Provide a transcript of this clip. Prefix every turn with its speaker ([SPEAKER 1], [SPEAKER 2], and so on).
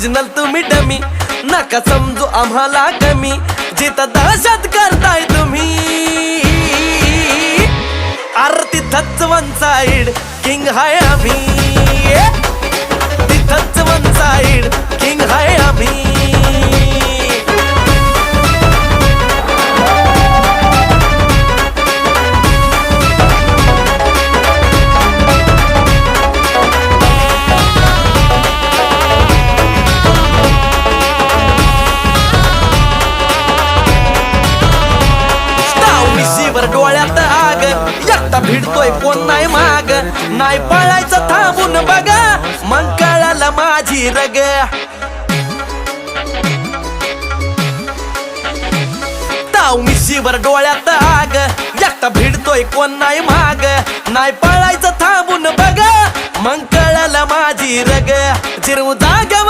[SPEAKER 1] Original तुम्ही dummy, नका समजू आम्हाला कमी, जिथं दहशत करताय तुम्ही अरे तिथंच वन साइड किंग हाय आम्ही, तिथंच वन साइड किंग हाय आम्ही. डोळ्यात आग एकटा भिडतोय कोण नाही माग, नाही पळायचं थांबून बघा मग कळालं माझी रग. ताव मिशीवर डोळ्यात आग एकटा भिडतोय कोण नाही माग, नाही पळायचं थांबून बघा मग कळालं माझी रग. चिरव जाग्यावर